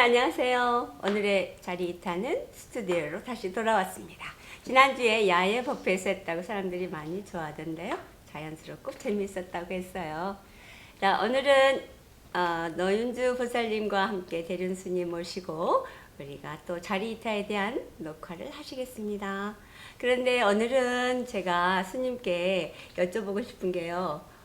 안녕하세요. 오늘의 자리 이타는 스튜디오로 다시 돌아왔습니다. 지난주에 야외 법회에서 했다고 사람들이 많이 좋아하던데요. 자연스럽고 재미있었다고 했어요. 자, 오늘은 노윤주 보살님과 함께 대륜스님 모시고 우리가 또 자리 이타에 대한 녹화를 하시겠습니다. 그런데 오늘은 제가 스님께 여쭤보고 싶은 게요.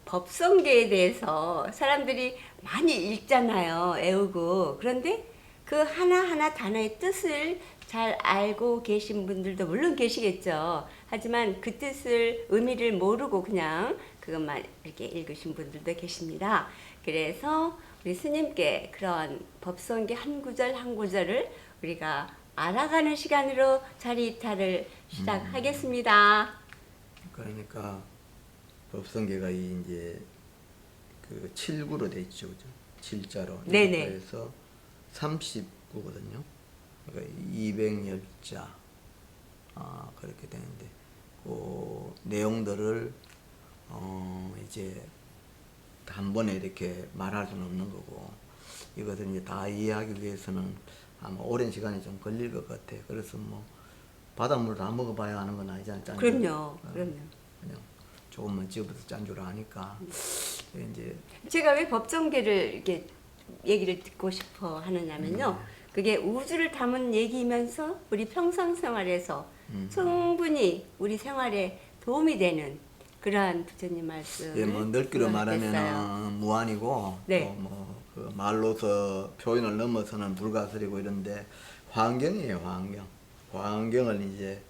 법성계에 대해서 사람들이 많이 읽잖아요. 애우고. 그런데 그 하나하나 단어의 뜻을 잘 알고 계신 분들도 물론 계시겠죠. 하지만 그 뜻을, 의미를 모르고 그냥 그것만 이렇게 읽으신 분들도 계십니다. 그래서 우리 스님께 그런 법성계 한 구절 한 구절을 우리가 알아가는 시간으로 자리이탈을 시작하겠습니다. 그러니까 법성계가 이제 그 7구로 돼 있죠, 그죠? 7자로. 네네. 그래서 39거든요. 그러니까 210자. 그렇게 되는데 그 내용들을 이제 한 번에 이렇게 말할 수는 없는 거고, 이것을 이제 다 이해하기 위해서는 아마 오랜 시간이 좀 걸릴 것 같아. 그래서 뭐 바닷물 다 먹어봐야 하는 건 아니잖아요. 짠 줄. 그럼요. 그럼요. 그냥 조금만 집어서 짠 줄 아니까. 이제 제가 왜 법정계를 이렇게 얘기를 듣고 싶어 하느냐면요. 그게 우주를 담은 얘기면서 우리 평상생활에서 충분히 우리 생활에 도움이 되는 그러한 부처님 말씀을 예, 뭐 넓기로 생각했어요. 말하면 무한이고, 네. 또 뭐 그 말로서 표현을 넘어서는 불가설이고 이런데 환경이에요, 환경. 환경을 이제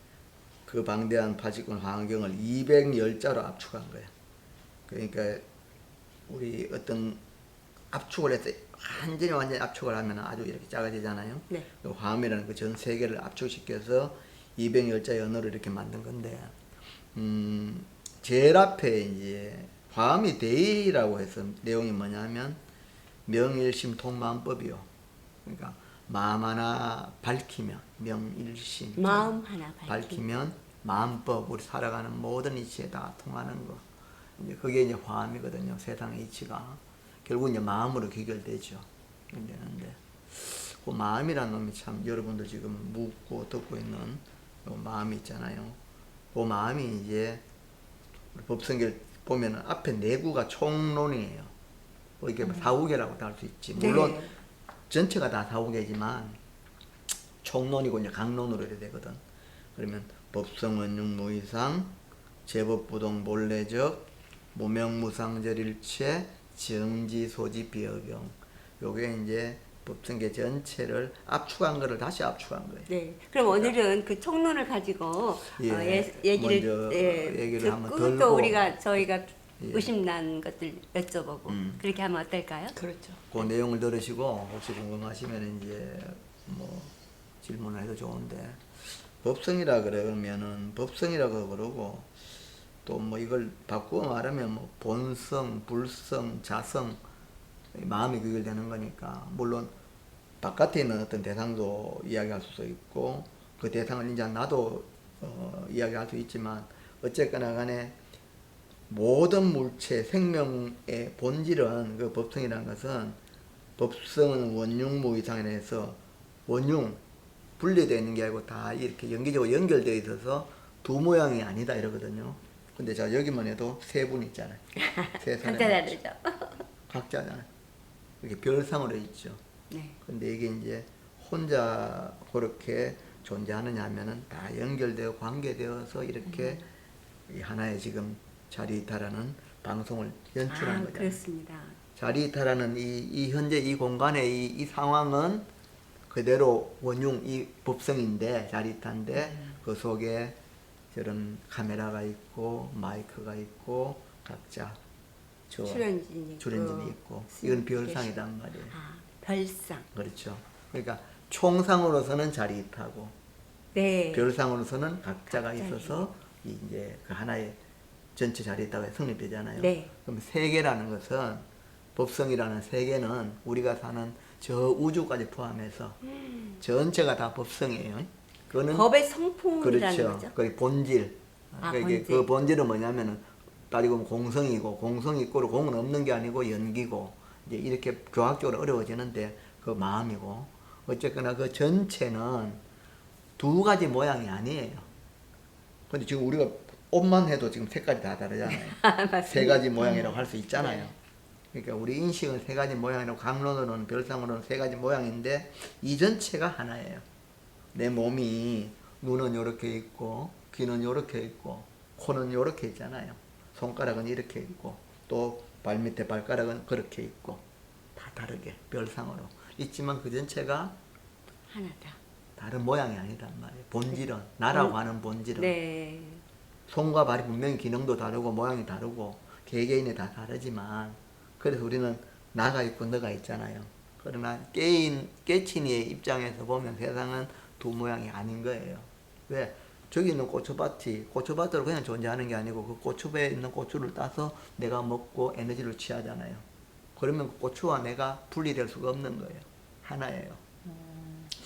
그 방대한 파지권 환경을 210자로 압축한 거야. 그러니까 우리 어떤 압축을 해서 완전히 압축을 하면 아주 이렇게 작아지잖아요. 네. 그 화음이라는 그 전 세계를 압축시켜서 210자의 언어를 이렇게 만든 건데, 제일 앞에 이제 화음이 대의라고 해서 내용이 뭐냐면 명일심 통마음법이요. 그러니까 마음 하나 밝히면 명일심 마음 하나 밝히면 마음법, 우리 살아가는 모든 이치에 다 통하는 거. 이제 그게 이제 화음이거든요. 세상의 이치가 결국 이제 마음으로 귀결되죠. 되는데 그 마음이라는 놈이 참 여러분들 지금 묻고 듣고 있는 그 마음이 있잖아요. 그 마음이 이제 법성계를 보면은 앞에 내구가 총론이에요. 뭐 이게 사후계라고도 할 수 있지. 물론 네. 전체가 다 사후계지만 총론이고 이제 강론으로 이래 되거든. 그러면 법성원육 무이상 제법부동 본래적 무명무상절일체 정지소지 비어경, 요게 이제 법성계 전체를 압축한 거를 다시 압축한 거예요. 네. 그럼 오늘은 그 총론을 가지고 얘기를 먼저 얘기를 듣고 한번 또 들고, 우리가 저희가 예. 의심난 것들 여쭤보고 그렇게 하면 어떨까요? 그렇죠. 그 내용을 들으시고 혹시 궁금하시면 이제 뭐 질문을 해도 좋은데, 법성이라 그러면은 법성이라고 그러고, 또 뭐 이걸 바꾸어 말하면 뭐 본성, 불성, 자성, 마음이 그게 되는 거니까, 물론 바깥에 있는 어떤 대상도 이야기할 수도 있고 그 대상을 이제 나도 이야기할 수 있지만, 어쨌거나 간에 모든 물체 생명의 본질은 그 법성이라는 것은, 법성은 원흉무이상이라 해서 원흉 분리되어 있는 게 아니고 다 이렇게 연기적으로 연결되어 있어서 두 모양이 아니다 이러거든요. 근데 자 여기만 해도 세 분 있잖아요. 세 사람 각자 다르죠. 각자잖아요. 이렇게 별상으로 있죠. 네. 근데 이게 이제 혼자 그렇게 존재하느냐 하면은 다 연결되어 관계되어서 이렇게 이 하나의 지금 자리이타라는 방송을 연출한 거잖아요. 그렇습니다. 자리이타라는 이 현재 이 공간의 이 상황은 그대로 원흉 이 법성인데, 자리이타인데 그 속에 저런 카메라가 있고 마이크가 있고 각자 출연진이 있고 이건 별상이란 말이에요. 별상. 그렇죠. 그러니까 총상으로서는 자리이타고, 네. 별상으로서는 각자가 있어서 이제 그 하나의 전체 자리이타가 성립되잖아요. 네. 그럼 세계라는 것은, 법성이라는 세계는 우리가 사는 저 우주까지 포함해서 전체가 다 법성이에요. 그거는 법의 성품이라는 그렇죠. 거죠. 그 본질. 본질. 그 본질은 뭐냐면은 따지고 보면 공성이고, 공성이 있고 공은 없는 게 아니고 연기고, 이제 이렇게 교학적으로 어려워지는데, 그 그 마음이고 어쨌거나 그 전체는 두 가지 모양이 아니에요. 근데 지금 우리가 옷만 해도 지금 색깔이 다 다르잖아요. 맞습니다. 세 가지 모양이라고 할 수 있잖아요. 네. 그러니까 우리 인식은 세 가지 모양이라고 강론으로는 별상으로는 세 가지 모양인데 이 전체가 하나예요. 내 몸이 눈은 이렇게 있고 귀는 이렇게 있고 코는 이렇게 있잖아요. 손가락은 이렇게 있고 또 발밑에 발가락은 그렇게 있고 다 다르게 별상으로 있지만 그 전체가 하나다. 다른 모양이 아니단 말이에요. 본질은 나라고 하는 본질은 네. 손과 발이 분명히 기능도 다르고 모양이 다르고 개개인이 다 다르지만 그래서 우리는 나가 있고 너가 있잖아요. 그러나 깨친이의 입장에서 보면 세상은 두 모양이 아닌 거예요. 왜? 저기 있는 고추밭으로 그냥 존재하는 게 아니고 그 고추배에 있는 고추를 따서 내가 먹고 에너지를 취하잖아요. 그러면 그 고추와 내가 분리될 수가 없는 거예요. 하나예요.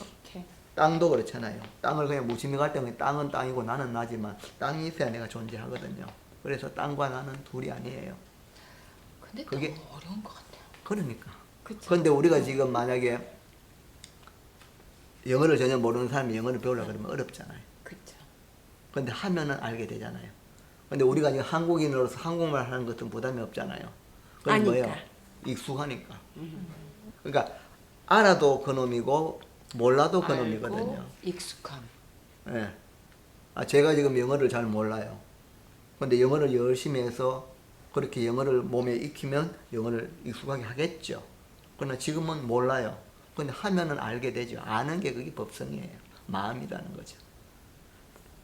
오케이. 땅도 그렇잖아요. 땅을 그냥 무심히 갈 때는 땅은 땅이고 나는 나지만 땅이 있어야 내가 존재하거든요. 그래서 땅과 나는 둘이 아니에요. 근데 그게- 너무 어려운 것 같아요. 그러니까. 그쵸? 그런데 우리가 지금 만약에 영어를 전혀 모르는 사람이 영어를 배우려고 그러면 어렵잖아요. 그쵸. 근데 하면은 알게 되잖아요. 근데 우리가 지금 한국인으로서 한국말 하는 것은 부담이 없잖아요. 그건 아니까. 뭐예요? 익숙하니까. 그러니까 알아도 그놈이고 몰라도 그놈이거든요. 알고 익숙함. 예. 제가 지금 영어를 잘 몰라요. 근데 영어를 열심히 해서 그렇게 영어를 몸에 익히면 영어를 익숙하게 하겠죠. 그러나 지금은 몰라요. 근데 하면은 알게 되죠. 아는 게 그게 법성이에요. 마음이라는 거죠.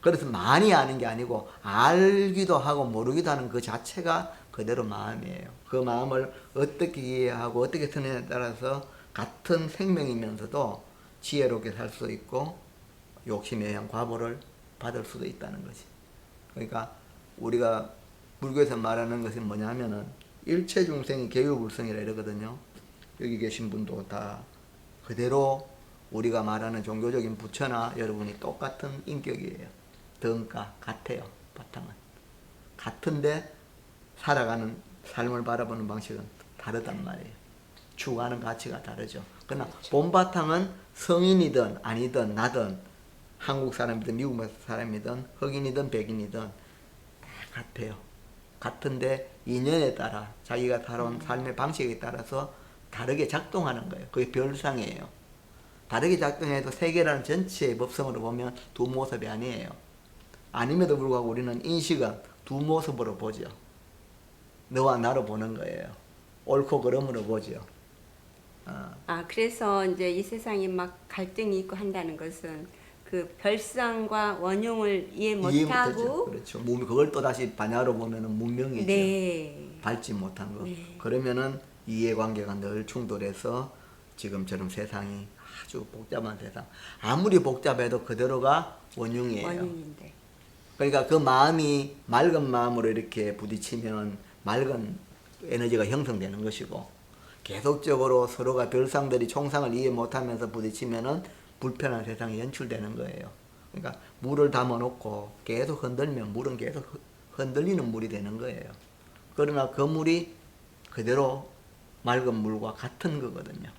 그래서 많이 아는 게 아니고 알기도 하고 모르기도 하는 그 자체가 그대로 마음이에요. 그 마음을 어떻게 이해하고 어떻게 쓰느냐에 따라서 같은 생명이면서도 지혜롭게 살 수 있고 욕심에 의한 과보를 받을 수도 있다는 거지. 그러니까 우리가 불교에서 말하는 것이 뭐냐면은 일체 중생이 계유불성이라 이러거든요. 여기 계신 분도 다 그대로 우리가 말하는 종교적인 부처나 여러분이 똑같은 인격이에요. 등가 같아요. 바탕은 같은데 살아가는 삶을 바라보는 방식은 다르단 말이에요. 추구하는 가치가 다르죠. 그러나 그렇죠. 본 바탕은 성인이든 아니든 나든 한국 사람이든 미국 사람이든 흑인이든 백인이든 다 같아요. 같은데 인연에 따라 자기가 살아온 삶의 방식에 따라서 다르게 작동하는 거예요. 그게 별상이에요. 다르게 작동해도 세계라는 전체의 법성으로 보면 두 모습이 아니에요. 아님에도 불구하고 우리는 인식은 두 모습으로 보죠. 너와 나로 보는 거예요. 옳고 그름으로 보죠. 그래서 이제 이 세상에 막 갈등이 있고 한다는 것은 그 별상과 원흉을 이해 이해 못하죠. 못하고 그렇죠. 그걸 또 다시 반야로 보면은 문명이죠. 네. 밟지 못한 거. 네. 그러면은 이해관계가 늘 충돌해서 지금처럼 세상이 아주 복잡한 세상. 아무리 복잡해도 그대로가 원흉이에요. 원흉인데. 그러니까 그 마음이 맑은 마음으로 이렇게 부딪히면 맑은 에너지가 형성되는 것이고 계속적으로 서로가 별상들이 총상을 이해 못하면서 부딪히면은 불편한 세상이 연출되는 거예요. 그러니까 물을 담아놓고 계속 흔들면 물은 계속 흔들리는 물이 되는 거예요. 그러나 그 물이 그대로 맑은 물과 같은 거거든요.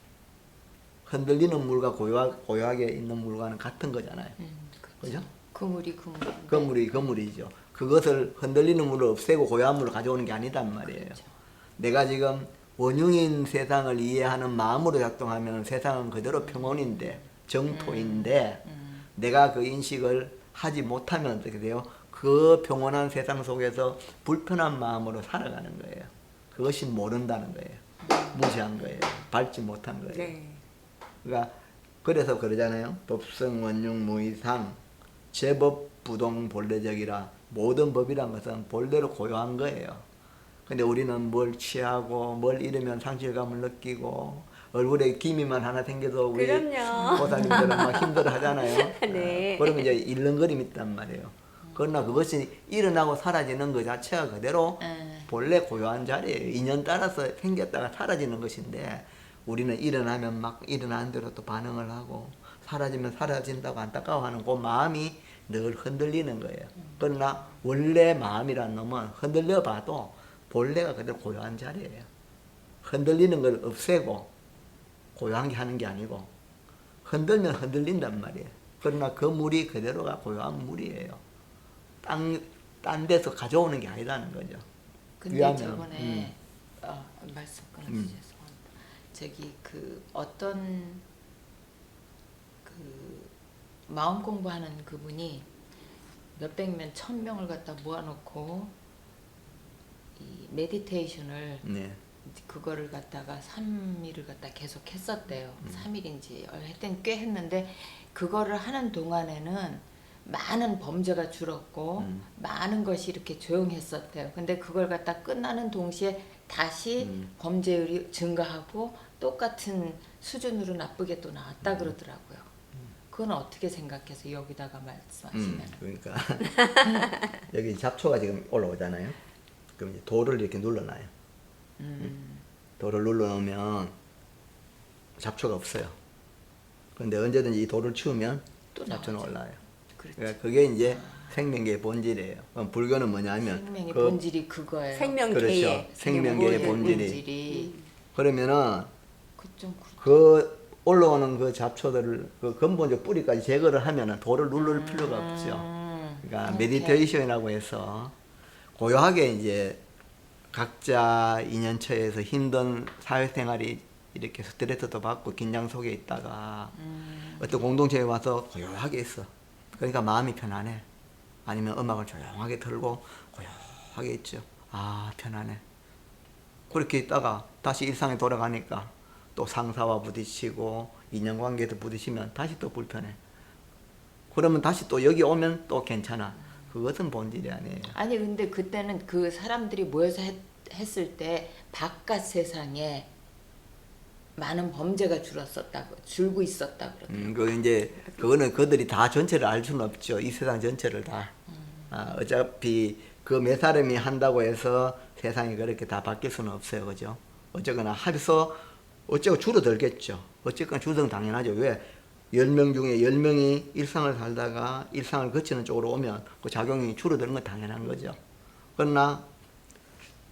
흔들리는 물과 고요하게 있는 물과는 같은 거잖아요. 그죠? 그 물이 그 물인데. 그 물이죠. 그것을 흔들리는 물을 없애고 고요한 물을 가져오는 게 아니단 말이에요. 그렇죠. 내가 지금 원흉인 세상을 이해하는 마음으로 작동하면 세상은 그대로 평온인데 정토인데 내가 그 인식을 하지 못하면 어떻게 돼요? 그 평온한 세상 속에서 불편한 마음으로 살아가는 거예요. 그것이 모른다는 거예요. 무시한 거예요. 밟지 못한 거예요. 네. 그러니까 그래서 그러잖아요. 법성 원흉 무이상 제법 부동 본래적이라 모든 법이란 것은 본래로 고요한 거예요. 근데 우리는 뭘 취하고 뭘 잃으면 상실감을 느끼고 얼굴에 기미만 하나 생겨도 우리 그럼요. 보살님들은 막 힘들어 하잖아요. 네. 그러면 이제 잃는 그림이 있단 말이에요. 그러나 그것이 일어나고 사라지는 것 자체가 그대로 본래 고요한 자리예요. 인연 따라서 생겼다가 사라지는 것인데 우리는 일어나면 막 일어나는 대로 또 반응을 하고 사라지면 사라진다고 안타까워하는 그 마음이 늘 흔들리는 거예요. 그러나 원래 마음이란 놈은 흔들려 봐도 본래가 그대로 고요한 자리예요. 흔들리는 걸 없애고 고요한 게 하는 게 아니고 흔들면 흔들린단 말이에요. 그러나 그 물이 그대로가 고요한 물이에요. 딴 데서 가져오는 게 아니라는 거죠. 근데 위하면, 저번에 말씀 끊어주셔서 죄송합니다. 저기 그 어떤 그 마음 공부하는 그분이 몇백 명, 1000명을 갖다 모아놓고 이 메디테이션을 네. 그거를 갖다가 3일을 갖다 계속 했었대요. 3일인지 하여튼 꽤 했는데 그거를 하는 동안에는 많은 범죄가 줄었고 많은 것이 이렇게 조용했었대요. 근데 그걸 갖다 끝나는 동시에 다시 범죄율이 증가하고 똑같은 수준으로 나쁘게 또 나왔다 그러더라고요. 그건 어떻게 생각해서 여기다가 말씀하시면? 그러니까 여기 잡초가 지금 올라오잖아요. 그럼 이제 돌을 이렇게 눌러놔요. 돌을 눌러놓으면 잡초가 없어요. 그런데 언제든지 이 돌을 치우면 또 잡초는 나오죠. 올라와요. 그렇죠. 그러니까 그게 이제 생명계의 본질이에요. 그럼 불교는 뭐냐면 생명의 그- 본질이 그거예요. 생명계의 그렇죠. 생명계의 뭐의 본질이. 그러면은 그좀 그 올라오는 그 잡초들을 그 근본적 뿌리까지 제거를 하면은 돌을 누를 필요가 없죠. 그러니까 메디테이션이라고 해서 고요하게 이제 각자 인연처에서 힘든 사회생활이 이렇게 스트레스도 받고 긴장 속에 있다가 어떤 공동체에 와서 고요하게 있어. 그러니까 마음이 편안해. 아니면 음악을 조용하게 틀고 고요하게 있죠. 아, 편안해. 그렇게 있다가 다시 일상에 돌아가니까 또 상사와 부딪히고 인연관계에서 부딪히면 다시 또 불편해. 그러면 다시 또 여기 오면 또 괜찮아. 그것은 본질이 아니에요. 아니 근데 그때는 그 사람들이 모여서 했을 때 바깥 세상에 많은 범죄가 줄고 있었다 그러더라고요. 그 이제 그거는 그들이 다 전체를 알 수는 없죠. 이 세상 전체를 다. 어차피 그 몇 사람이 한다고 해서 세상이 그렇게 다 바뀔 수는 없어요, 그죠? 어쨌거나 해서 어쩌고 줄어들겠죠. 어쨌거나 줄어든 당연하죠. 왜? 10명 중에 10명이 일상을 살다가 일상을 거치는 쪽으로 오면 그 작용이 줄어드는 건 당연한 거죠. 그러나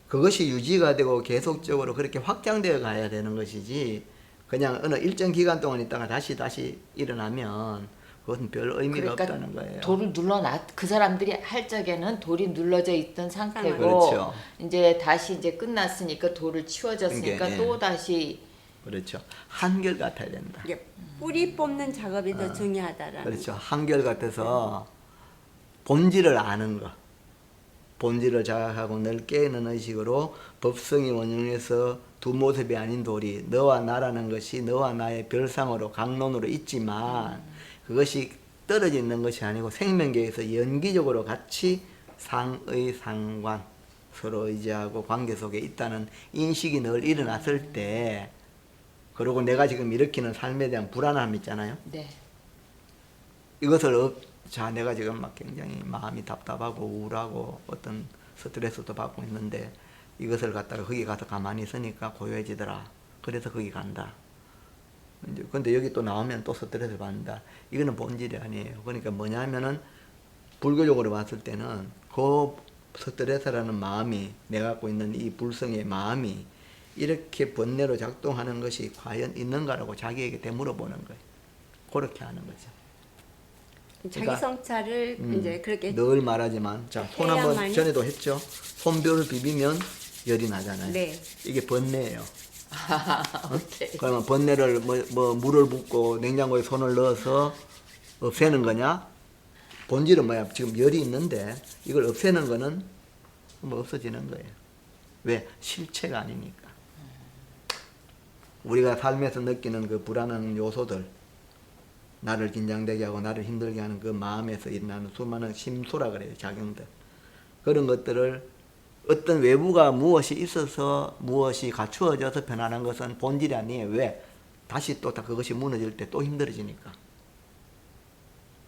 그것이 유지가 되고 계속적으로 그렇게 확장되어 가야 되는 것이지 그냥 어느 일정 기간 동안 있다가 다시 일어나면 그것은 별 의미가 그러니까 없다는 거예요. 돌을 그 사람들이 할 적에는 돌이 눌러져 있던 상태고 그렇죠. 이제 다시 이제 끝났으니까 돌을 치워졌으니까 그러니까, 또 다시 그렇죠. 한결 같아야 된다. 이게 뿌리 뽑는 작업이 더 중요하다라는. 그렇죠. 한결 같아서 본질을 아는 거. 본질을 자각하고 늘 깨어있는 의식으로 법성이 원흉에서 두 모습이 아닌 돌이 너와 나라는 것이 너와 나의 별상으로 강론으로 있지만 그것이 떨어져 있는 것이 아니고 생명계에서 연기적으로 같이 상의상관 서로 의지하고 관계 속에 있다는 인식이 늘 일어났을 때 그리고 내가 지금 일으키는 삶에 대한 불안함 있잖아요. 네. 이것을 자 내가 지금 막 굉장히 마음이 답답하고 우울하고 어떤 스트레스도 받고 있는데 이것을 갖다가 거기 가서 가만히 있으니까 고요해지더라. 그래서 거기 간다. 이제 근데 여기 또 나오면 또 스트레스 받는다. 이거는 본질이 아니에요. 그러니까 뭐냐면은 불교적으로 봤을 때는 그 스트레스라는 마음이 내가 갖고 있는 이 불성의 마음이 이렇게 번뇌로 작동하는 것이 과연 있는가라고 자기에게 되물어보는 거예요. 그렇게 하는 거죠. 자기 그러니까, 성찰을 이제 그렇게 늘 말하지만 자, 손 한번 해야만이- 전에도 했죠. 손뼈를 비비면 열이 나잖아요. 네. 이게 번뇌예요. 오케이. 그러면 번뇌를 뭐 물을 붓고 냉장고에 손을 넣어서 없애는 거냐? 본질은 뭐야? 지금 열이 있는데 이걸 없애는 거는 뭐 없어지는 거예요. 왜? 실체가 아니니까. 우리가 삶에서 느끼는 그 불안한 요소들, 나를 긴장되게 하고 나를 힘들게 하는 그 마음에서 일어나는 수많은 심소라 그래요, 작용들. 그런 것들을 어떤 외부가 무엇이 있어서 무엇이 갖추어져서 변하는 것은 본질이 아니에요. 왜? 다시 또 그것이 무너질 때 또 힘들어지니까.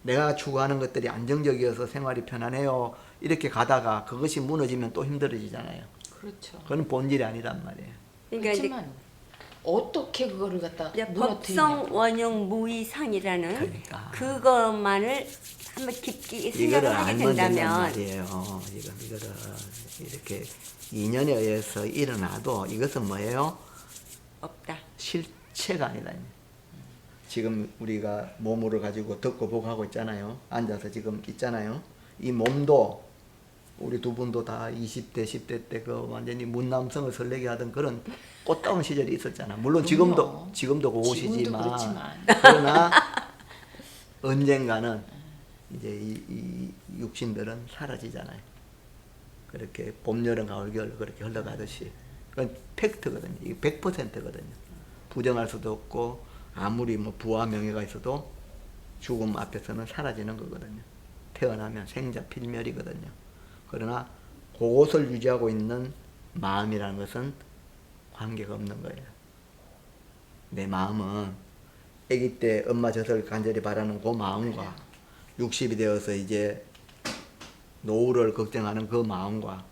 내가 추구하는 것들이 안정적이어서 생활이 편안해요. 이렇게 가다가 그것이 무너지면 또 힘들어지잖아요. 그렇죠. 그건 본질이 아니란 말이에요. 그러니까 이제 그렇지만 어떻게 그거를 갖다 이제 무너뜨리냐. 법성 원용 무의상이라는 그러니까. 그것만을 한번 깊게 이거를 생각을 하게 알면 된단 된다면 말이에요. 이거를 이렇게 인연에 의해서 일어나도 이것은 뭐예요? 없다. 실체가 아니다. 지금 우리가 몸을 가지고 듣고 보고 하고 있잖아요. 앉아서 지금 있잖아요. 이 몸도 우리 두 분도 다 20대, 10대 때 그 완전히 문남성을 설레게 하던 그런 꽃다운 시절이 있었잖아. 물론 지금도 그 지금도 옷이지만 그렇지만. 그러나 언젠가는 이제 이 육신들은 사라지잖아요. 그렇게 봄, 여름, 가을, 겨울 그렇게 흘러가듯이. 그건 팩트거든요. 이게 100%거든요. 부정할 수도 없고 아무리 뭐 부와 명예가 있어도 죽음 앞에서는 사라지는 거거든요. 태어나면 생자 필멸이거든요. 그러나 그것을 유지하고 있는 마음이라는 것은 관계가 없는 거예요. 내 마음은 아기 때 엄마 젖을 간절히 바라는 그 마음과 60이 되어서 이제 노후를 걱정하는 그 마음과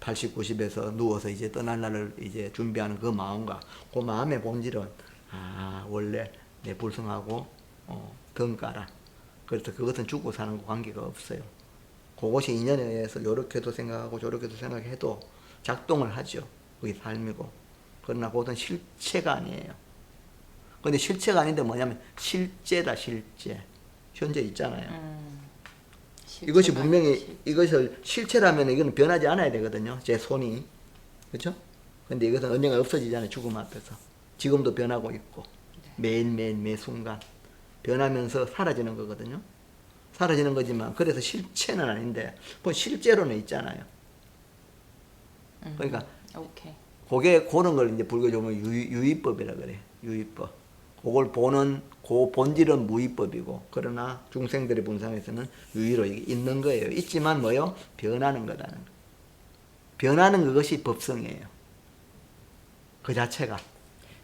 80, 90에서 누워서 이제 떠날 날을 이제 준비하는 그 마음과 그 마음의 본질은 원래 내 불성하고 덩가라. 그래서 그것은 죽고 사는 거 관계가 없어요. 그것이 인연에 의해서 요렇게도 생각하고 저렇게도 생각해도 작동을 하죠. 그게 삶이고. 그러나 그것은 실체가 아니에요. 근데 실체가 아닌데 뭐냐면 실제다, 실제. 현재 있잖아요. 이것이 분명히 이것을 실체라면 이거는 변하지 않아야 되거든요. 제 손이. 그렇죠? 근데 이것은 언젠가 없어지잖아요. 죽음 앞에서. 지금도 변하고 있고. 매일매일 매 순간 변하면서 사라지는 거거든요. 사라지는 거지만 그래서 실체는 아닌데 그 실제로는 있잖아요. 그러니까 오케이. 그게 그런 걸 이제 불교적으로 유의법이라 그래. 유의법. 그걸 보는 그 본질은 무의법이고 그러나 중생들의 분상에서는 유의로 있는 거예요. 있지만 뭐요? 변하는 거라는 거. 변하는 그것이 법성이에요. 그 자체가.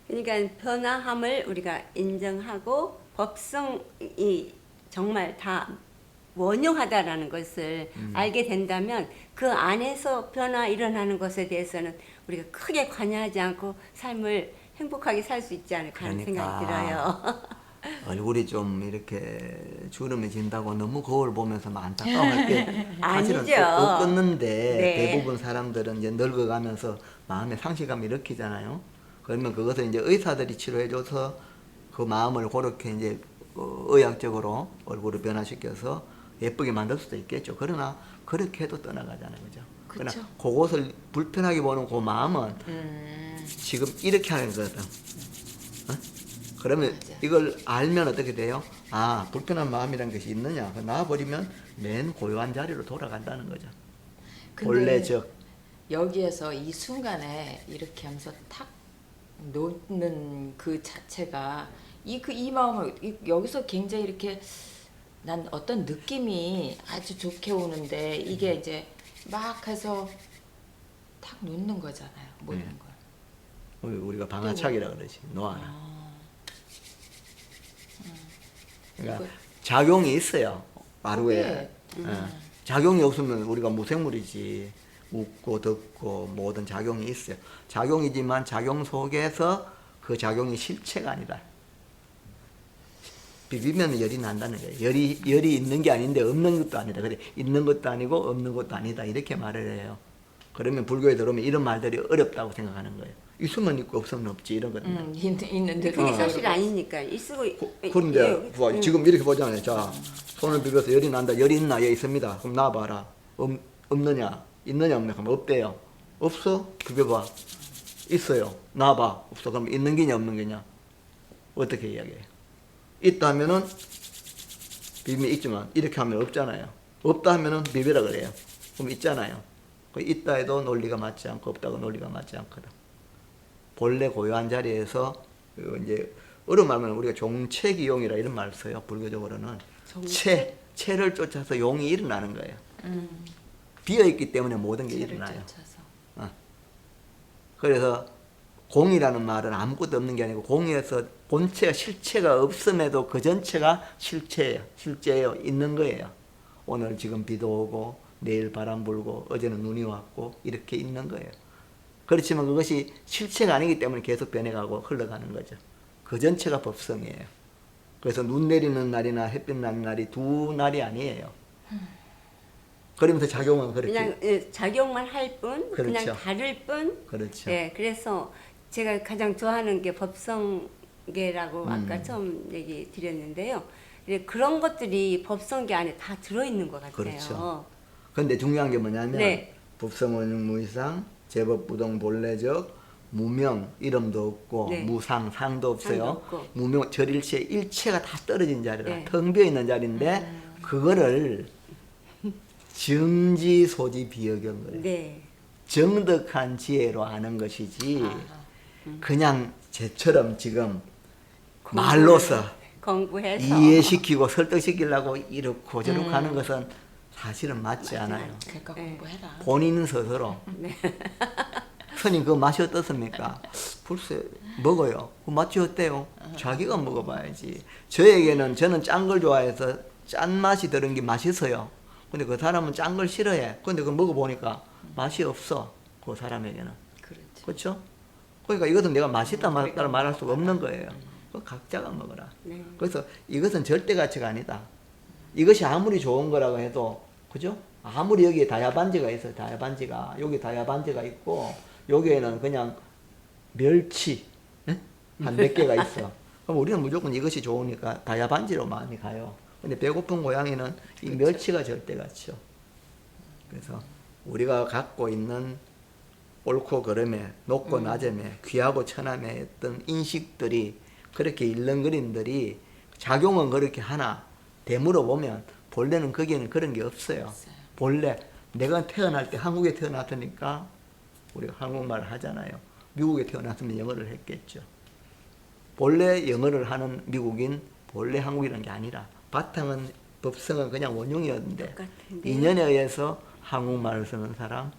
그러니까 변화함을 우리가 인정하고 법성이 정말 다 원용하다라는 것을 알게 된다면 그 안에서 변화 일어나는 것에 대해서는 우리가 크게 관여하지 않고 삶을 행복하게 살 수 있지 않을까 하는 생각이 들어요. 얼굴이 좀 이렇게 주름이 진다고 너무 거울 보면서 안타까워할 게 사실은 아니죠. 없겠는데 네. 대부분 사람들은 이제 늙어가면서 마음의 상실감이 일으키잖아요. 그러면 그것을 이제 의사들이 치료해줘서 그 마음을 그렇게 이제 의학적으로 얼굴을 변화시켜서 예쁘게 만들 수도 있겠죠. 그러나 그렇게 해도 떠나가잖아요. 그죠? 그러나 그것을 불편하게 보는 그 마음은 지금 이렇게 하는 거거든. 어? 그러면 맞아. 이걸 알면 어떻게 돼요? 불편한 마음이라는 것이 있느냐? 놔버리면 맨 고요한 자리로 돌아간다는 거죠. 본래 즉 여기에서 이 순간에 이렇게 하면서 탁 놓는 그 자체가 이 마음을 여기서 굉장히 이렇게 난 어떤 느낌이 아주 좋게 오는데 이게 이제 막 해서 탁 놓는 거잖아요. 모든 걸. 우리가 방아착이라 그러지. 놓아라. 그러니까 작용이 있어요. 하루에. 작용이 없으면 우리가 무생물이지. 웃고 듣고 모든 작용이 있어요. 작용이지만 작용 속에서 그 작용이 실체가 아니다. 비비면 열이 난다는 거예요. 열이 있는 게 아닌데 없는 것도 아니다. 그래 있는 것도 아니고 없는 것도 아니다. 이렇게 말을 해요. 그러면 불교에 들어오면 이런 말들이 어렵다고 생각하는 거예요. 있으면 있고 없으면 없지 이런 거든요. 있는데 그게 사실 아니니까 있고 그런데 지금 이렇게 보잖아요. 자, 손을 비벼서 열이 난다. 열이 있나? 예, 있습니다. 그럼 놔봐라. 없느냐? 있느냐 없느냐? 그럼 없대요. 없어? 비벼봐. 있어요. 놔봐. 없어. 그럼 있는 게냐 없는 게냐? 어떻게 이야기해요? 있다 하면은 비비면 있지만 이렇게 하면 없잖아요. 없다 하면은 비벼라 그래요. 그럼 있잖아요. 있다 해도 논리가 맞지 않고 없다고 논리가 맞지 않거든. 본래 고요한 자리에서 이제 어려운 말하면 우리가 종체기용이라 이런 말을 써요. 불교적으로는 체를 쫓아서 용이 일어나는 거예요. 비어 있기 때문에 모든 게 일어나요. 그래서 공이라는 말은 아무것도 없는 게 아니고 공에서 본체가 실체가 없음에도 그 전체가 실체예요. 실제예요. 있는 거예요. 오늘 지금 비도 오고 내일 바람 불고 어제는 눈이 왔고 이렇게 있는 거예요. 그렇지만 그것이 실체가 아니기 때문에 계속 변해가고 흘러가는 거죠. 그 전체가 법성이에요. 그래서 눈 내리는 날이나 햇빛 나는 날이 두 날이 아니에요. 그러면서 작용은 그렇게 그냥 작용만 할 뿐, 그렇죠. 그냥 다를 뿐. 그렇죠. 예, 그래서 제가 가장 좋아하는 게 법성을 법성계라고 아까 처음 얘기 드렸는데요. 그런 것들이 법성계 안에 다 들어있는 것 같아요. 그렇죠. 근데 중요한 게 뭐냐면 네. 법성원흉 무이상 제법부동 본래적 무명 이름도 없고 네. 무상 상도 없어요. 상도 없고. 무명 절일체 일체가 다 떨어진 자리라 네. 텅 비어 있는 자리인데 그거를 정지 소지 비여경 거예요. 네. 정덕한 지혜로 하는 것이지 아하. 그냥 쟤처럼 지금 말로서 공부해서 이해시키고 설득시키려고 이렇고 저렇게 하는 것은 사실은 맞지 않아요. 그러니까 네. 공부해라. 본인 스스로. 네. 스님 그 맛이 어떻습니까? 글쎄 먹어요. 그 맛이 어때요? 자기가 먹어봐야지. 저는 짠 걸 좋아해서 짠 맛이 들은 게 맛있어요. 근데 그 사람은 짠 걸 싫어해. 근데 그 먹어보니까 맛이 없어. 그 사람에게는. 그렇죠. 그렇죠? 그러니까 이것은 내가 맛있다 맛없다 말할 수가 없는 거예요. 그 각자가 먹어라. 네. 그래서 이것은 절대 가치가 아니다. 이것이 아무리 좋은 거라고 해도 그죠? 아무리 여기에 다야반지가 있어요. 다야반지가 여기 다야반지가 있고 여기에는 그냥 멸치 한 몇 개가 있어. 그럼 우리는 무조건 이것이 좋으니까 다야반지로 마음이 가요. 근데 배고픈 고양이는 이 멸치가 절대 가치요. 그래서 우리가 갖고 있는 옳고 그름에 높고 낮음에 귀하고 천함에 어떤 인식들이 그렇게 일렁거림들이 작용은 그렇게 하나 되물어 보면 본래는 거기에는 그런 게 없어요. 본래 내가 태어날 때 한국에 태어났으니까 우리가 한국말을 하잖아요. 미국에 태어났으면 영어를 했겠죠. 본래 영어를 하는 미국인 본래 한국이라는 게 아니라 바탕은 법성은 그냥 원흉이었는데 똑같은데. 인연에 의해서 한국말을 쓰는 사람,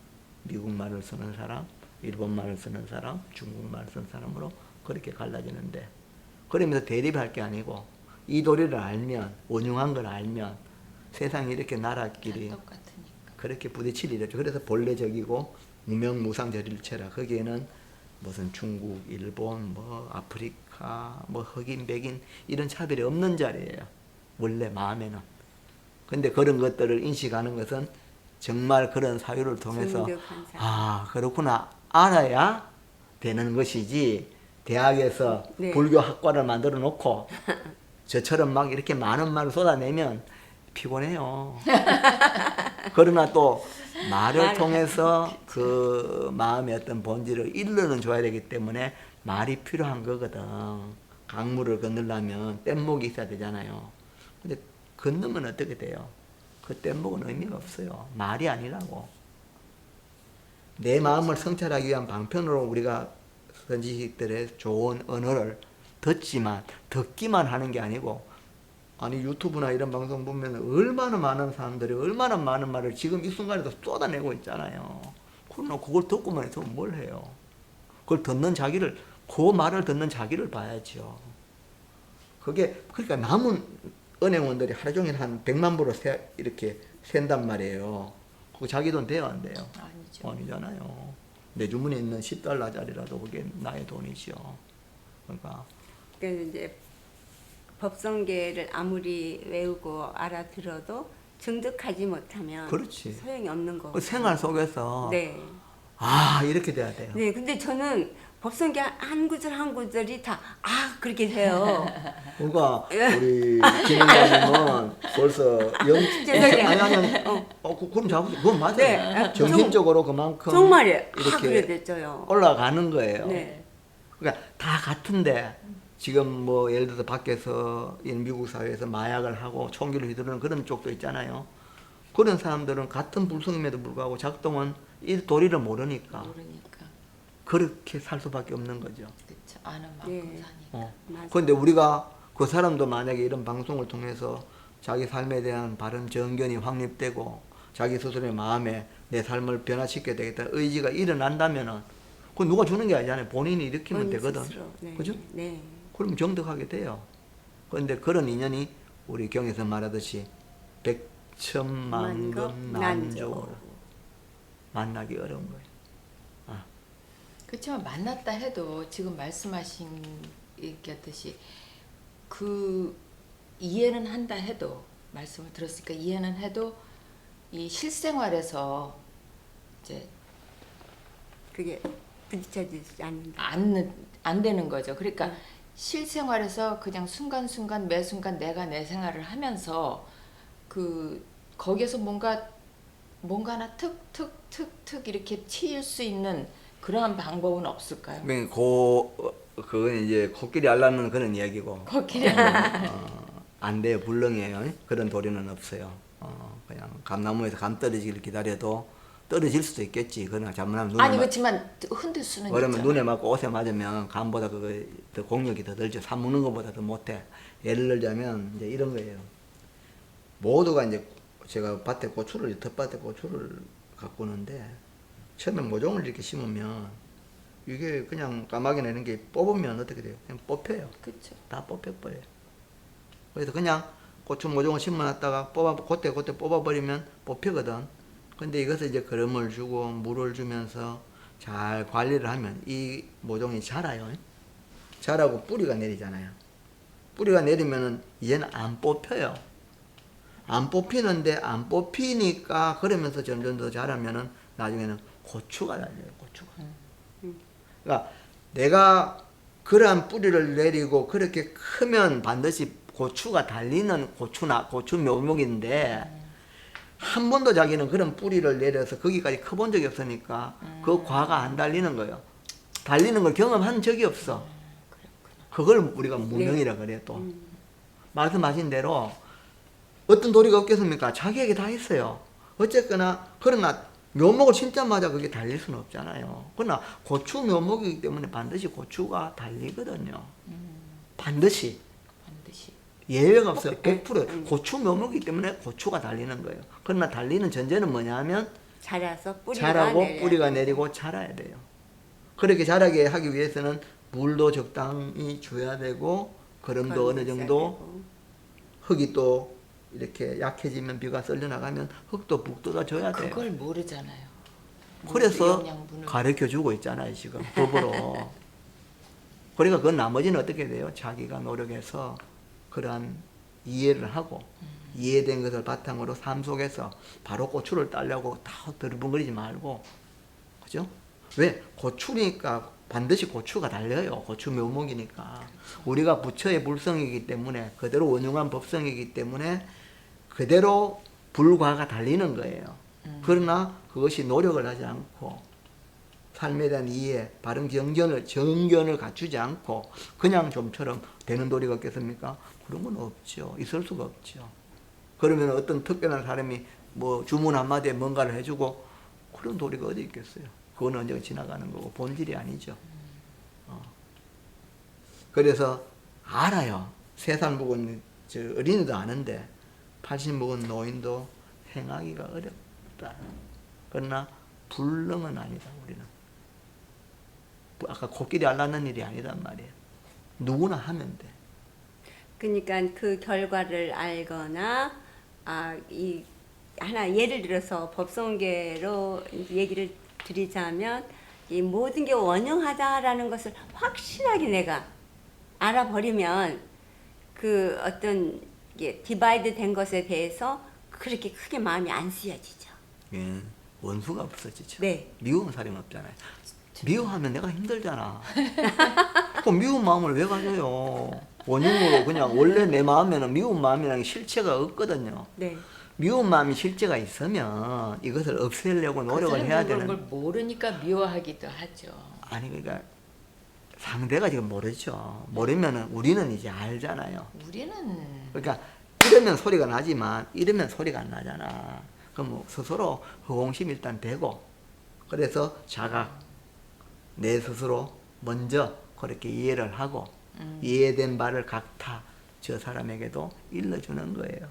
미국말을 쓰는 사람, 일본말을 쓰는 사람, 중국말을 쓰는 사람으로 그렇게 갈라지는데 그러면서 대립할 게 아니고 이 도리를 알면 원흉한 걸 알면 세상이 이렇게 나라끼리 똑같으니까. 그렇게 부딪힐 일이죠. 그래서 본래적이고 무명무상절일체라 거기에는 무슨 중국, 일본, 뭐 아프리카, 뭐 흑인, 백인 이런 차별이 없는 자리예요. 원래 마음에는. 근데 그런 것들을 인식하는 것은 정말 그런 사유를 통해서 정직한 사람. 아 그렇구나 알아야 되는 것이지 대학에서 네. 불교 학과를 만들어 놓고 저처럼 막 이렇게 많은 말을 쏟아내면 피곤해요. 그러나 또 말을 통해서 그 마음의 어떤 본질을 일러는 줘야 되기 때문에 말이 필요한 거거든. 강물을 건너려면 뗏목이 있어야 되잖아요. 근데 건너면 어떻게 돼요? 그 뗏목은 의미가 없어요. 말이 아니라고. 내 마음을 성찰하기 위한 방편으로 우리가 선지식들의 좋은 언어를 듣지만 듣기만 하는 게 아니고 아니 유튜브나 이런 방송 보면 얼마나 많은 사람들이 얼마나 많은 말을 지금 이 순간에도 쏟아내고 있잖아요. 그러나 그걸 듣고만 해서 뭘 해요? 그걸 듣는 자기를 그 말을 듣는 자기를 봐야죠. 그게 그러니까 남은 은행원들이 하루 종일 한 100만 불을 이렇게 센단 말이에요. 그거 자기 돈 돼요 안 돼요? 아니죠. 아니잖아요. 내 주머니에 있는 10달러짜리라도 그게 나의 돈이죠. 그러니까 그러니까 이제 법성계를 아무리 외우고 알아들어도 정득하지 못하면 그렇지. 소용이 없는 거고. 그 생활 속에서 네. 아 이렇게 돼야 돼요. 네. 근데 저는 법성계 한 구절 한 구절이 다 그렇게 돼요. 그러니까 우리 김원장님은 벌써 죄송해요. 아니 그럼 자꾸 그건 맞아요. 네. 정신적으로 그만큼 정말이에요. 이렇게 그래 됐죠요. 올라가는 거예요. 네. 그러니까 다 같은데 지금 뭐 예를 들어서 밖에서 이 미국 사회에서 마약을 하고 총기를 휘두르는 그런 쪽도 있잖아요. 그런 사람들은 같은 불성임에도 불구하고 작동은 이 도리를 모르니까 모르니까. 그렇게 살 수밖에 없는 거죠. 그렇죠. 아는 만큼 네. 사니까. 맞아요. 그런데 우리가 그 사람도 만약에 이런 방송을 통해서 자기 삶에 대한 바른 정견이 확립되고 자기 스스로의 마음에 내 삶을 변화시켜야 되겠다 의지가 일어난다면은 그건 누가 주는 게 아니잖아요. 본인이 일으키면 본인 되거든. 스스로. 네. 그죠? 네. 그럼 정득하게 돼요. 그런데 그런 인연이 우리 경에서 말하듯이 백천만금 난조 만나기 어려운 거예요. 그렇지만 만났다 해도 지금 말씀하신 얘기했듯이 그 이해는 한다 해도 말씀을 들었으니까 이해는 해도 이 실생활에서 이제 그게 부딪혀지지 않는다. 안 되는 거죠. 그러니까 실생활에서 그냥 순간순간 매 순간 내가 내 생활을 하면서 그 거기에서 뭔가 하나 툭툭툭툭 이렇게 튀일 수 있는 그러한 방법은 없을까요? 그건 이제 코끼리 알라는 그런 이야기고. 코끼리 안 돼요. 불능이에요. 그런 도리는 없어요. 그냥 감나무에서 감 떨어지기를 기다려도 떨어질 수도 있겠지. 그러나 잘못하면 눈에 아니 그렇지만 흔들 수는 그러면 있잖아. 눈에 맞고 옷에 맞으면 감보다 더 공력이 더 들죠. 산 무는 것보다 더 못해. 예를 들자면 이제 이런 거예요. 모두가 이제 제가 텃밭에 고추를 가꾸는데 처음에 모종을 이렇게 심으면 이게 그냥 까마귀 내는 게 뽑으면 어떻게 돼요? 그냥 뽑혀요. 그렇죠. 다 뽑혀버려요. 그래서 그냥 고추 모종을 심어놨다가 그때 뽑아버리면 뽑히거든. 근데 이것을 이제 거름을 주고 물을 주면서 잘 관리를 하면 이 모종이 자라요. 자라고 뿌리가 내리잖아요. 뿌리가 내리면은 얘는 안 뽑혀요. 안 뽑히는데 안 뽑히니까 그러면서 점점 더 자라면은 나중에는 고추가 달려요. 고추가. 그러니까 내가 그러한 뿌리를 내리고 그렇게 크면 반드시 고추가 달리는 고추 묘목인데 한 번도 자기는 그런 뿌리를 내려서 거기까지 커본 적이 없으니까 그 과가 안 달리는 거예요. 달리는 걸 경험한 적이 없어. 그걸 우리가 무명이라 그래 또. 말씀하신 대로 어떤 도리가 없겠습니까? 자기에게 다 있어요. 어쨌거나 그러나 묘목을 심자마자 그게 달릴 수는 없잖아요. 그러나 고추 묘목이기 때문에 반드시 고추가 달리거든요. 반드시. 예외가 없어요. 100% 고추 묘목이기 때문에 고추가 달리는 거예요. 그러나 달리는 전제는 뭐냐 하면 자라서 자라고 뿌리가 내리고 자라야 돼요. 그렇게 자라게 하기 위해서는 물도 적당히 줘야 되고 거름도 어느 정도 흙이 또 이렇게 약해지면 비가 썰려 나가면 흙도 북돋아 줘야 돼요. 그걸 모르잖아요. 그래서 영양분을. 가르쳐 주고 있잖아요, 지금 법으로. 그러니까 그 나머지는 어떻게 돼요? 자기가 노력해서 그러한 이해를 하고 이해된 것을 바탕으로 삶 속에서 바로 고추를 따려고 다 드르bun거리지 말고, 그죠? 왜? 고추니까 반드시 고추가 달려요. 고추 묘목이니까. 우리가 부처의 불성이기 때문에 그대로 원흉한 법성이기 때문에 그대로 불과가 달리는 거예요. 그러나 그것이 노력을 하지 않고 삶에 대한 이해, 바른 정견을 갖추지 않고 그냥 좀처럼 되는 도리가 없겠습니까? 그런 건 없죠. 있을 수가 없죠. 그러면 어떤 특별한 사람이 뭐 주문 한마디에 뭔가를 해주고 그런 도리가 어디 있겠어요. 그건 언제가 지나가는 거고 본질이 아니죠. 그래서 알아요. 3살 먹은 어린이도 아는데 80 먹은 노인도 행하기가 어렵다. 그러나 불능은 아니다. 우리는. 아까 코끼리 알라는 일이 아니단 말이에요. 누구나 하면 돼. 그러니까 그 결과를 알거나 이 하나 예를 들어서 법성계로 얘기를 드리자면 이 모든 게 원흉하다라는 것을 확실하게 내가 알아버리면 그 어떤 게 디바이드 된 것에 대해서 그렇게 크게 마음이 안 쓰여지죠. 예, 원수가 없어지죠. 네. 미움은 사람 없잖아요. 미워하면 내가 힘들잖아. 그 미운 마음을 왜 가져요? 원흉으로 그냥 원래 내 마음에는 미운 마음이라는 실체가 없거든요. 네. 미운 마음이 실제가 있으면 이것을 없애려고 노력을 해야 되는. 그걸 모르니까 미워하기도 하죠. 아니 그러니까 상대가 지금 모르죠. 모르면은 우리는 이제 알잖아요. 우리는 그러니까 이러면 소리가 나지만 이러면 소리가 안 나잖아. 그럼 뭐 스스로 허공심 일단 되고 그래서 내 스스로 먼저 그렇게 이해를 하고 이해된 바를 각타 저 사람에게도 일러주는 거예요.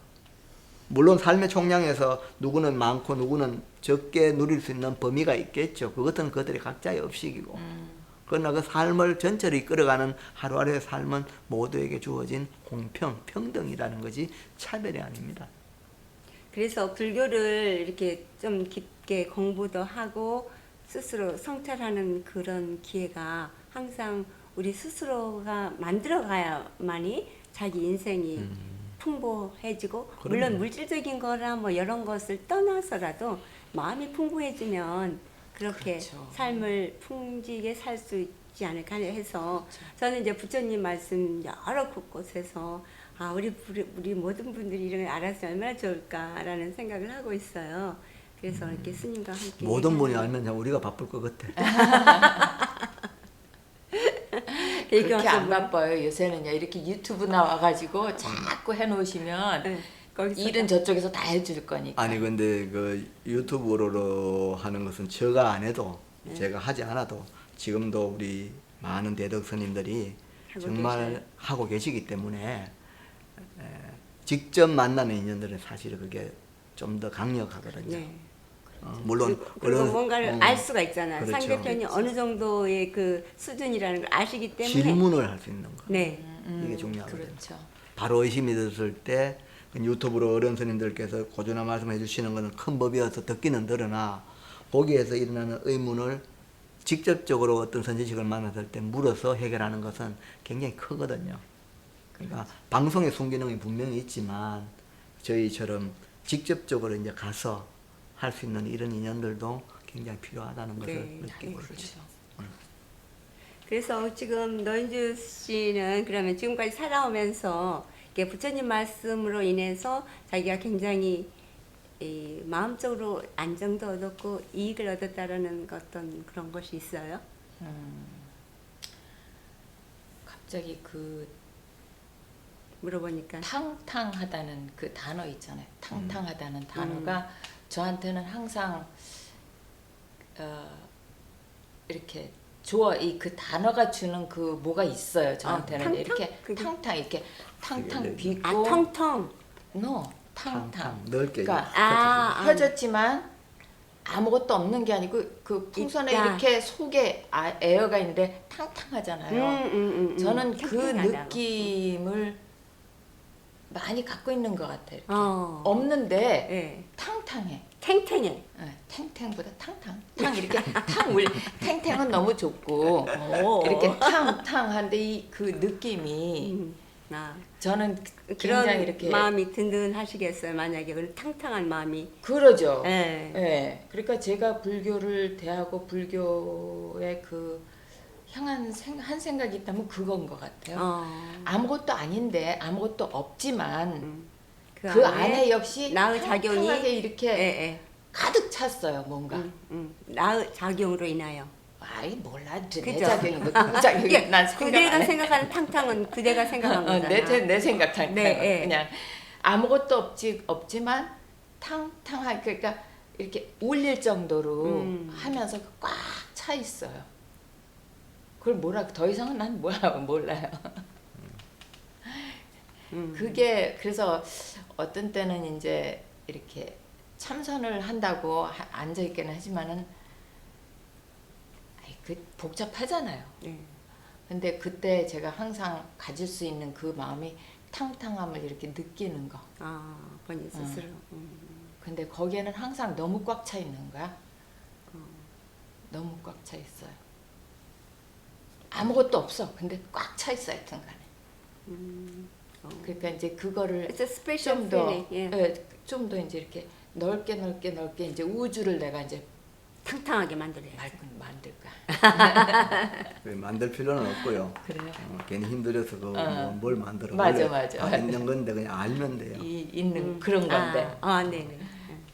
물론 삶의 총량에서 누구는 많고 누구는 적게 누릴 수 있는 범위가 있겠죠. 그것은 그들의 각자의 업식이고 그러나 그 삶을 전체를 이끌어가는 하루하루의 삶은 모두에게 주어진 공평, 평등이라는 것이 차별이 아닙니다. 그래서 불교를 이렇게 좀 깊게 공부도 하고 스스로 성찰하는 그런 기회가 항상 우리 스스로가 만들어가야만이 자기 인생이 풍부해지고 물론 그럼요. 물질적인 거나 뭐 이런 것을 떠나서라도 마음이 풍부해지면 그렇게 그렇죠. 삶을 풍지게 살 수 있지 않을까 해서 저는 이제 부처님 말씀 여러 곳곳에서 우리 모든 분들이 이런 걸 알았으면 얼마나 좋을까라는 생각을 하고 있어요. 그래서 이렇게 스님과 함께 모든 분이 얘기하는 알면 참 우리가 바쁠 것 같아. 그렇게 안 바빠요. 요새는요. 이렇게 유튜브 나와가지고 자꾸 해놓으시면 네, 거기서 일은 저쪽에서 다 해줄 거니까. 아니 근데 그 유튜브로 하는 것은 제가 안 해도 제가 하지 않아도 지금도 우리 많은 대덕 스님들이 하고 정말 계셔요. 하고 계시기 때문에 직접 만나는 인연들은 사실 그게 좀 더 강력하거든요. 네. 물론 그리고 어느- 뭔가를 알 수가 있잖아요. 그렇죠. 상대편이 어느 정도의 그 수준이라는 걸 아시기 때문에 질문을 할 수 있는 거. 네. 이게 중요하거든요. 그렇죠. 바로 의심이 들었을 때 유튜브로 어른 스님들께서 고전한 말씀해 주시는 것은 큰 법이어서 듣기는 들으나 거기에서 일어나는 의문을 직접적으로 어떤 선지식을 만났을 때 물어서 해결하는 것은 굉장히 크거든요. 그러니까 방송의 순기능이 분명히 있지만 저희처럼 직접적으로 이제 가서 할 수 있는 이런 인연들도 굉장히 필요하다는 것을 네, 느끼고 그렇죠. 있죠. 그래서 지금 노인주 씨는 그러면 지금까지 살아오면서 이렇게 부처님 말씀으로 인해서 자기가 굉장히 이 마음적으로 안정도 얻었고 이익을 얻었다라는 어떤 그런 것이 있어요? 갑자기 그 물어보니까 탕탕하다는 그 단어 있잖아요. 탕탕하다는 단어가 저한테는 항상 이렇게 좋아. 이 그 단어가 주는 그 뭐가 있어요. 저한테는 탕탕? 이렇게 그게- 탕탕 이렇게 탕탕 그게 비고 텅텅 no 탕탕. 넓게 그러니까 펴졌지만 아무것도 없는 게 아니고 그 풍선에 있다. 이렇게 속에 에어가 있는데 탕탕하잖아요. 저는 그 탱탱하다고. 느낌을 많이 갖고 있는 것 같아요. 이렇게. 없는데 없는데 탕탕해. 탱탱해. 탱탱보다 탕탕. 탕 이렇게 탱탱은 너무 좋고 오. 이렇게 탕탕한데 이 그 느낌이 저는 그런 굉장히 이렇게 마음이 든든하시겠어요. 만약에 그런 탕탕한 마음이. 그러죠. 예. 예. 그러니까 제가 불교를 대하고 불교의 그 향한 한 생각이 있다면 그건 것 같아요. 아무것도 아닌데 아무것도 없지만 그 안에 역시 나의 작용이 탕탕하게 이렇게 예. 가득 찼어요. 뭔가. 나의 작용으로 인하여. 아이 몰라. 내 그죠? 작용이고 누구 작용이 난 생각 그대가 안 해. 생각하는 탕탕은 그대가 생각한 거잖아. 내 생각 탕탕. 네, 예. 그냥 아무것도 없지만 탕탕하게 그러니까 이렇게 울릴 정도로 하면서 꽉 차 있어요. 그걸 뭐라 더 이상은 난 몰라요. 그게 그래서 어떤 때는 이제 이렇게 참선을 한다고 앉아 있기는 하지만은 그 복잡하잖아요. 네. 근데 그때 제가 항상 가질 수 있는 그 마음이 탕탕함을 이렇게 느끼는 거. 본인 스스로. 근데 거기에는 항상 너무 꽉 차 있는 거야. 너무 꽉 차 있어요. 아무것도 없어. 근데 꽉 차 있어 하여튼 간에. 그러니까 이제 그거를 It's a special 좀 더, feeling. 예. 좀 더 이제 이렇게 넓게 이제 우주를 내가 이제 탕탕하게 만들어요. 만들까. 만들 필요는 없고요. 그래요. 괜히 힘들어서 뭘 만들어. 맞아, 원래 맞아. 다 있는 건데 그냥 알면 돼요. 있는 그런 건데. 네네.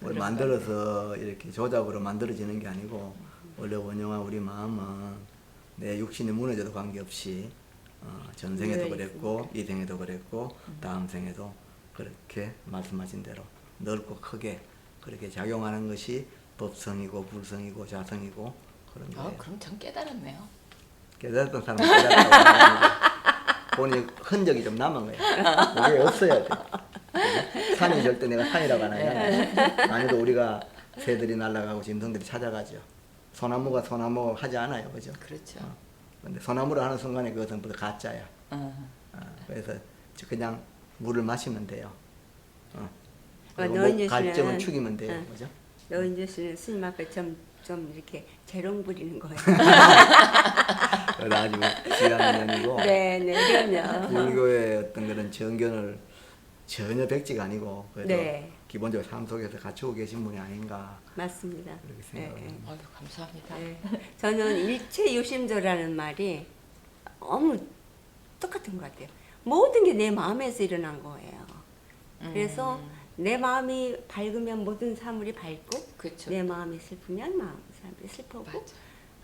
뭘 그런 만들어서 이렇게 조작으로 만들어지는 게 아니고 원래 원영아 우리 마음은 내 육신이 무너져도 관계없이 전생에도 네, 그랬고 이 생에도 그랬고 다음 생에도 그렇게 말씀하신 대로 넓고 크게 그렇게 작용하는 것이 법성이고 불성이고 자성이고 그런 거예요. 그럼 전 깨달았네요. 깨달았던 사람은 깨달았다고 말하는데 본인 흔적이 좀 남은 거예요. 그게 없어야 돼. 산이 절대 내가 산이라고 안 하잖아요. 아니도 우리가 새들이 날아가고 짐승들이 찾아가죠. 소나무가 소나무 하지 않아요. 그죠? 그렇죠. 근데 소나무를 하는 순간에 그것은 모두 가짜야. 그래서 그냥 물을 마시면 돼요. 노인주 갈증을 씨는- 죽이면 돼요. 그죠? 노인주 씨는 스님 앞에 좀 이렇게 재롱 부리는 거예요. 아주 귀한 면이고 네, 그럼요. 불교의 어떤 그런 정견을 전혀 백지가 아니고 그래도 네. 기본적으로 삶 속에서 갖추고 계신 분이 아닌가 맞습니다. 그렇게 예, 생각합니다. 아유, 감사합니다. 예. 저는 일체유심조라는 말이 너무 똑같은 것 같아요. 모든 게 내 마음에서 일어난 거예요. 그래서 내 마음이 밝으면 모든 사물이 밝고 그쵸. 내 마음이 슬프면 사람들이 슬프고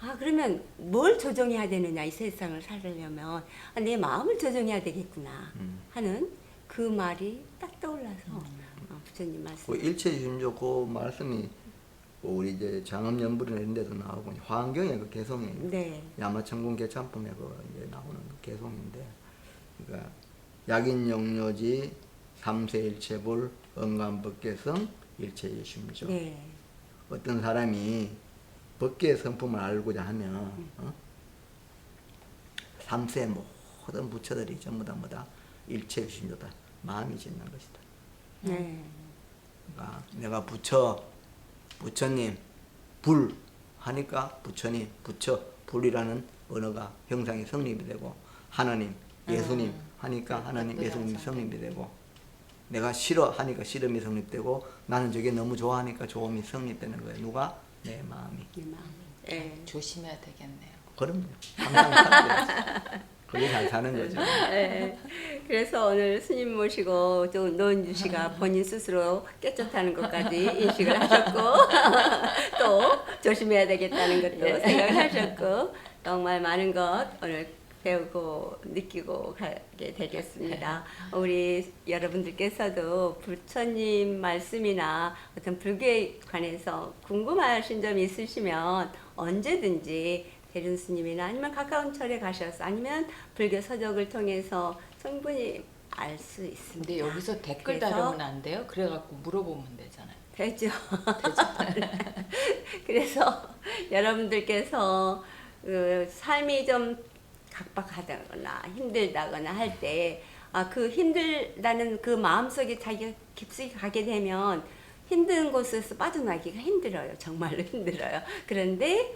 맞아. 그러면 뭘 조정해야 되느냐 이 세상을 살려면 내 마음을 조정해야 되겠구나 하는 그 말이 딱 떠올라서 부처님 말씀 그 일체심조 그 말씀이 우리 이제 장엄연불이나 이런 데도 나오고 화엄경의 그 개성이에요. 네. 야마천군 개참품에 그 이제 나오는 그 개성인데, 그러니까 약인영료지 삼세일체불 언감법계성 일체유심조. 네. 어떤 사람이 법계의 성품을 알고자 하면 삼세 모든 부처들이 전부 다 뭐다 일체유심조다. 마음이 짓는 것이다. 네. 그러니까 내가 부처님 불 하니까 부처님 부처 불이라는 언어가 형상이 성립이 되고, 하나님 예수님 하니까 하나님 예수님이 성립이 되고, 내가 싫어 하니까 싫음이 성립되고, 나는 저게 너무 좋아하니까 좋음이 성립되는 거예요. 누가? 내 마음이. 내 마음. 예. 조심해야 되겠네요. 그럼요. 항상 살아야지. 그게 잘 사는 거죠. 네. 그래서 오늘 스님 모시고 또 노은주 씨가 본인 스스로 깨끗하는 것까지 인식을 하셨고 또 조심해야 되겠다는 것도 생각을 하셨고 정말 많은 것 오늘 배우고 느끼고 가게 되겠습니다. 우리 여러분들께서도 부처님 말씀이나 어떤 불교에 관해서 궁금하신 점이 있으시면 언제든지 대륜 스님이나 아니면 가까운 절에 가셔서 아니면 불교 서적을 통해서 충분히 알 수 있습니다. 근데 여기서 댓글 그래서- 달으면 안 돼요? 그래갖고 물어보면 되잖아요. 되죠. 그래서 여러분들께서 그 삶이 좀 각박하다거나 힘들다거나 할 때 그 힘들다는 그 마음속에 자기가 깊숙이 가게 되면 힘든 곳에서 빠져나기가 힘들어요. 정말로 힘들어요. 그런데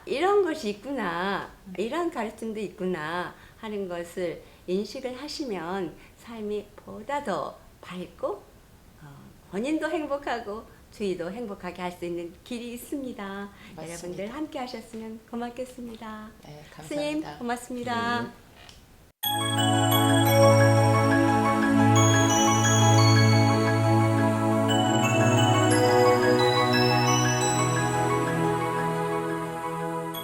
이런 것이 있구나. 이런 가르침도 있구나 하는 것을 인식을 하시면 삶이 보다 더 밝고 본인도 행복하고 주위도 행복하게 할 수 있는 길이 있습니다. 맞습니다. 여러분들 함께 하셨으면 고맙겠습니다. 네, 감사합니다. 스님 고맙습니다. 네.